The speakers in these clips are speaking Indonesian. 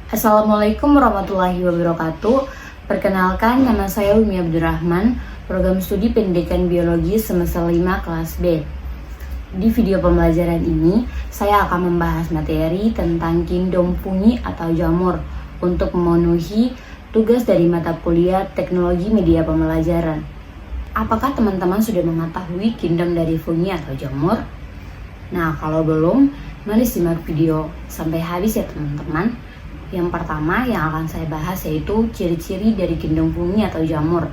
Assalamualaikum warahmatullahi wabarakatuh. Perkenalkan, nama saya Umi Abdurrahman, program studi pendidikan biologi semester 5 kelas B. Di video pembelajaran ini, saya akan membahas materi tentang kingdom fungi atau jamur untuk memenuhi tugas dari mata kuliah teknologi media pembelajaran. Apakah teman-teman sudah mengetahui kingdom dari fungi atau jamur? Nah, kalau belum, mari simak video sampai habis ya teman-teman. Yang pertama yang akan saya bahas yaitu ciri-ciri dari kingdom fungi atau jamur.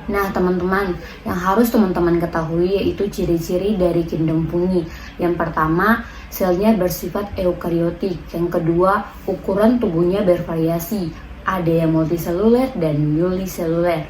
Nah teman-teman, yang harus teman-teman ketahui yaitu ciri-ciri dari kingdom fungi. Yang pertama, selnya bersifat eukariotik. Yang kedua, ukuran tubuhnya bervariasi. Ada yang multiseluler dan uniseluler.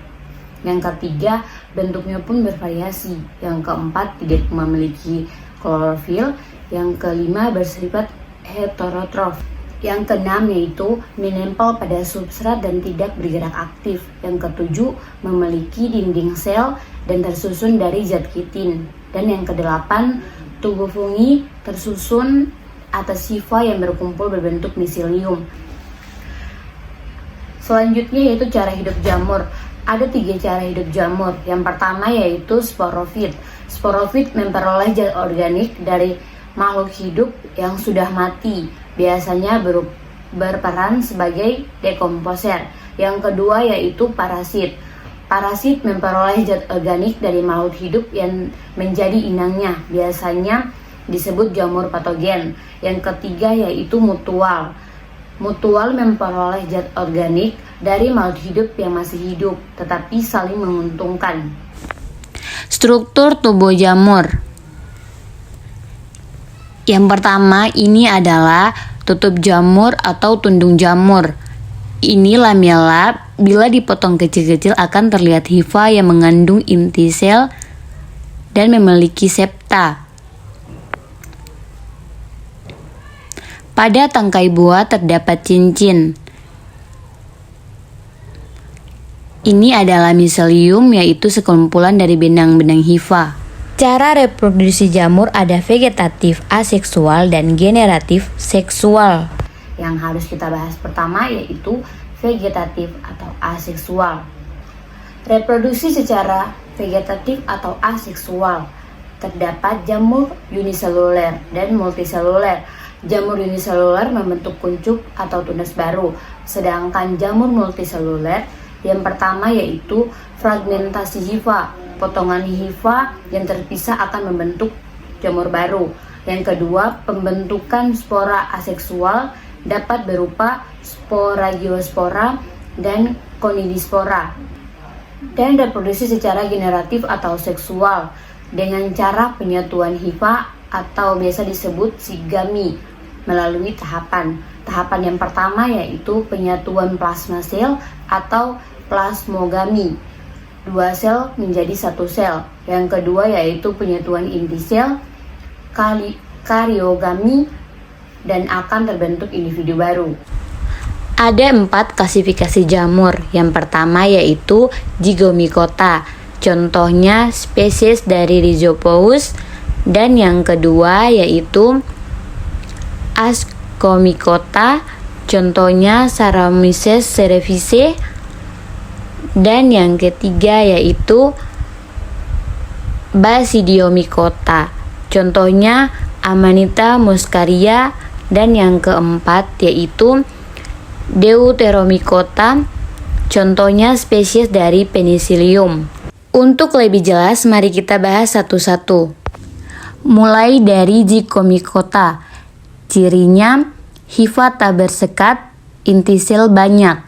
Yang ketiga, bentuknya pun bervariasi. Yang keempat, tidak memiliki klorofil. Yang kelima, bersifat heterotrof. Yang keenam yaitu menempel pada substrat dan tidak bergerak aktif. Yang ketujuh, memiliki dinding sel dan tersusun dari zat kitin. Dan yang kedelapan, tubuh fungi tersusun atas hifa yang berkumpul berbentuk miselium. Selanjutnya yaitu cara hidup jamur. Ada 3 cara hidup jamur. Yang pertama yaitu sporofit. Sporofit memperoleh zat organik dari makhluk hidup yang sudah mati, biasanya berperan sebagai dekomposer. Yang kedua yaitu parasit. Parasit memperoleh zat organik dari makhluk hidup yang menjadi inangnya, biasanya disebut jamur patogen. Yang ketiga yaitu mutual. Mutual memperoleh zat organik dari makhluk hidup yang masih hidup, tetapi saling menguntungkan. Struktur tubuh jamur. Yang pertama ini adalah tutup jamur atau tundung jamur. Ini lamella, bila dipotong kecil-kecil akan terlihat hifa yang mengandung inti sel dan memiliki septa. Pada tangkai buah terdapat cincin. Ini adalah miselium, yaitu sekumpulan dari benang-benang hifa. Cara reproduksi jamur ada vegetatif aseksual dan generatif seksual. Yang harus kita bahas pertama yaitu vegetatif atau aseksual. Reproduksi secara vegetatif atau aseksual. Terdapat jamur uniseluler dan multiseluler. Jamur uniseluler membentuk kuncup atau tunas baru, sedangkan jamur multiseluler yang pertama yaitu fragmentasi hifa. Potongan hifa yang terpisah akan membentuk jamur baru. Yang kedua, pembentukan spora aseksual dapat berupa sporagiospora dan conidispora. Dan reproduksi secara generatif atau seksual dengan cara penyatuan hifa atau biasa disebut sigami melalui tahapan. Tahapan yang pertama yaitu penyatuan plasma sel atau plasmogami. 2 sel menjadi 1 sel. Yang kedua yaitu penyatuan inti sel, kariogami, dan akan terbentuk individu baru. Ada 4 klasifikasi jamur. Yang pertama yaitu Zygomicota. Contohnya spesies dari Rhizopus. Dan yang kedua yaitu Ascomycota. Contohnya Saccharomyces cerevisiae. Dan yang ketiga yaitu Basidiomycota. Contohnya Amanita muscaria. Dan yang keempat yaitu Deuteromycota. Contohnya spesies dari Penicillium. Untuk lebih jelas, mari kita bahas satu-satu. Mulai dari Zygomicota. Cirinya hifa tak bersekat, inti sel banyak.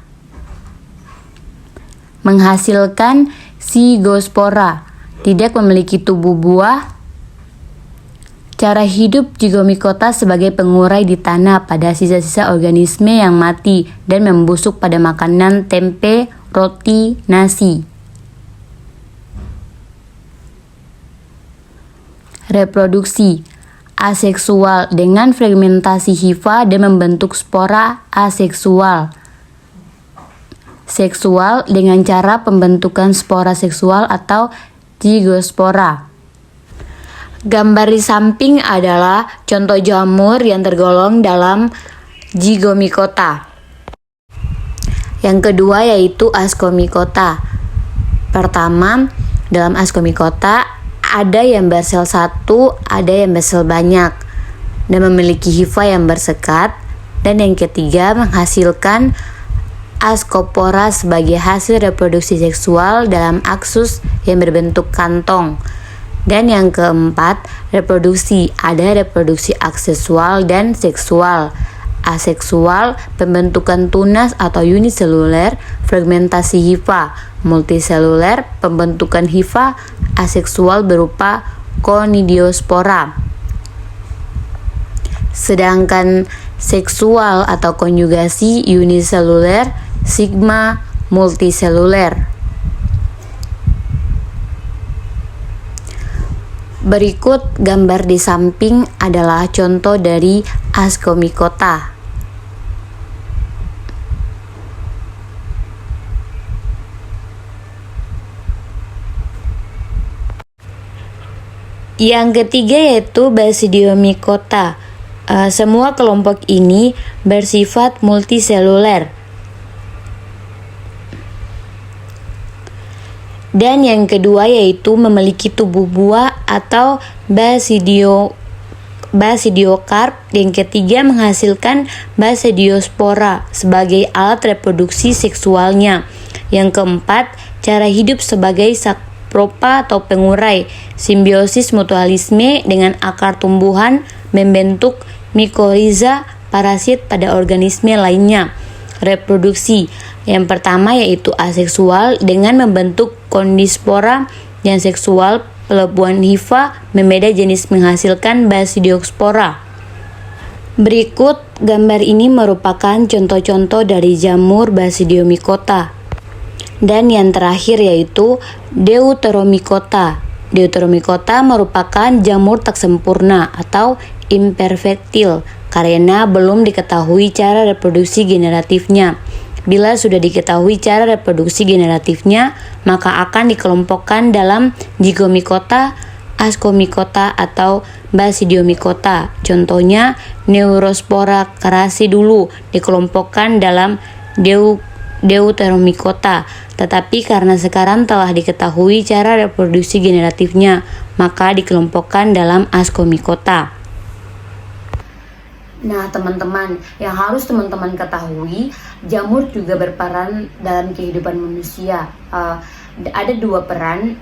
Menghasilkan zygospora, tidak memiliki tubuh buah. Cara hidup Zygomicota sebagai pengurai di tanah pada sisa-sisa organisme yang mati dan membusuk pada makanan tempe, roti, nasi. Reproduksi aseksual dengan fragmentasi hifa dan membentuk spora aseksual. Seksual dengan cara pembentukan spora seksual atau zygospora. Gambar di samping adalah contoh jamur yang tergolong dalam Zygomicota. Yang kedua yaitu Ascomycota. Pertama, dalam Ascomycota ada yang bersel satu, ada yang bersel banyak, dan memiliki hifa yang bersekat. Dan yang ketiga, menghasilkan Ascospora sebagai hasil reproduksi seksual dalam aksus yang berbentuk kantong. Dan yang keempat, reproduksi. Ada reproduksi aksesual dan seksual. Aseksual, pembentukan tunas atau uniseluler, fragmentasi hifa. Multiseluler, pembentukan hifa aseksual berupa conidiospora. Sedangkan seksual atau konjugasi uniseluler, sigma multiseluler. Berikut gambar di samping adalah contoh dari Ascomycota. Yang ketiga yaitu Basidiomycota. Semua kelompok ini bersifat multiseluler. Dan yang kedua yaitu memiliki tubuh buah atau basidiokarp. Yang ketiga menghasilkan basidiospora sebagai alat reproduksi seksualnya. Yang keempat, cara hidup sebagai sapropa atau pengurai, simbiosis mutualisme dengan akar tumbuhan membentuk mikoriza parasit pada organisme lainnya. Reproduksi yang pertama yaitu aseksual dengan membentuk kondispora, yang seksual pelebuhan hifa membeda jenis menghasilkan basidiospora. Berikut gambar ini merupakan contoh-contoh dari jamur Basidiomycota. Dan yang terakhir yaitu Deuteromycota. Deuteromycota merupakan jamur tak sempurna atau imperfectile karena belum diketahui cara reproduksi generatifnya. Bila sudah diketahui cara reproduksi generatifnya, maka akan dikelompokkan dalam Zygomicota, Ascomycota atau Basidiomycota. Contohnya Neurospora crassulae dikelompokkan dalam Deuteromycota. Tetapi karena sekarang telah diketahui cara reproduksi generatifnya, maka dikelompokkan dalam Ascomycota. Nah teman-teman, yang harus teman-teman ketahui, jamur juga berperan dalam kehidupan manusia. Ada dua peran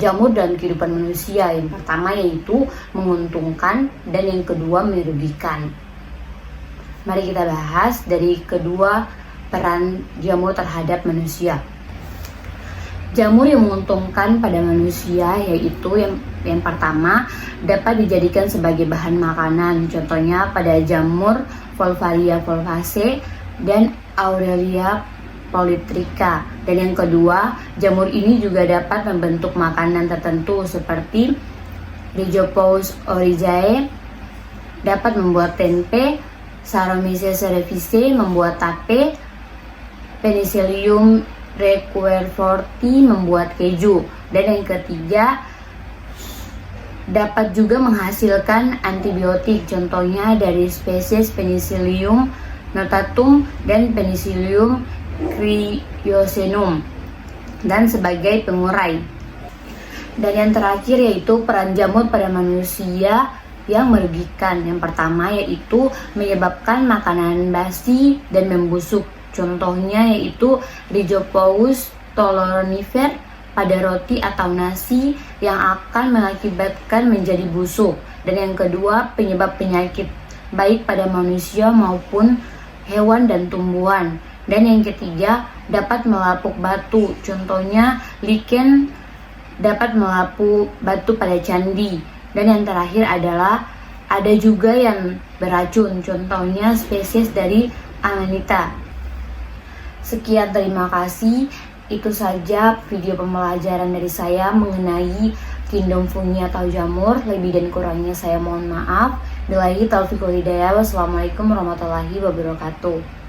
jamur dalam kehidupan manusia. Yang pertama yaitu menguntungkan dan yang kedua merugikan. Mari kita bahas dari kedua peran jamur terhadap manusia. Jamur yang menguntungkan pada manusia yaitu yang pertama dapat dijadikan sebagai bahan makanan. Contohnya pada jamur Volvaria volvaceae dan Aurelia polytricha. Dan yang kedua, jamur ini juga dapat membentuk makanan tertentu seperti Rhizopus oryzae dapat membuat tempe, Saccharomyces cerevisiae membuat tape, Penicillium requerforti membuat keju. Dan yang ketiga, dapat juga menghasilkan antibiotik, contohnya dari spesies Penicillium notatum dan Penicillium cryosenum, dan sebagai pengurai. Dan yang terakhir yaitu peran jamur pada manusia yang merugikan. Yang pertama yaitu menyebabkan makanan basi dan membusuk. Contohnya yaitu Rhizopus tolonifer pada roti atau nasi yang akan mengakibatkan menjadi busuk. Dan yang kedua, penyebab penyakit baik pada manusia maupun hewan dan tumbuhan. Dan yang ketiga, dapat melapuk batu. Contohnya lichen dapat melapuk batu pada candi. Dan yang terakhir adalah ada juga yang beracun. Contohnya spesies dari Amanita. Sekian, terima kasih. Itu saja video pembelajaran dari saya mengenai kingdom fungi atau jamur. Lebih dan kurangnya saya mohon maaf. Billahi taufiq wal hidayah. Wassalamualaikum warahmatullahi wabarakatuh.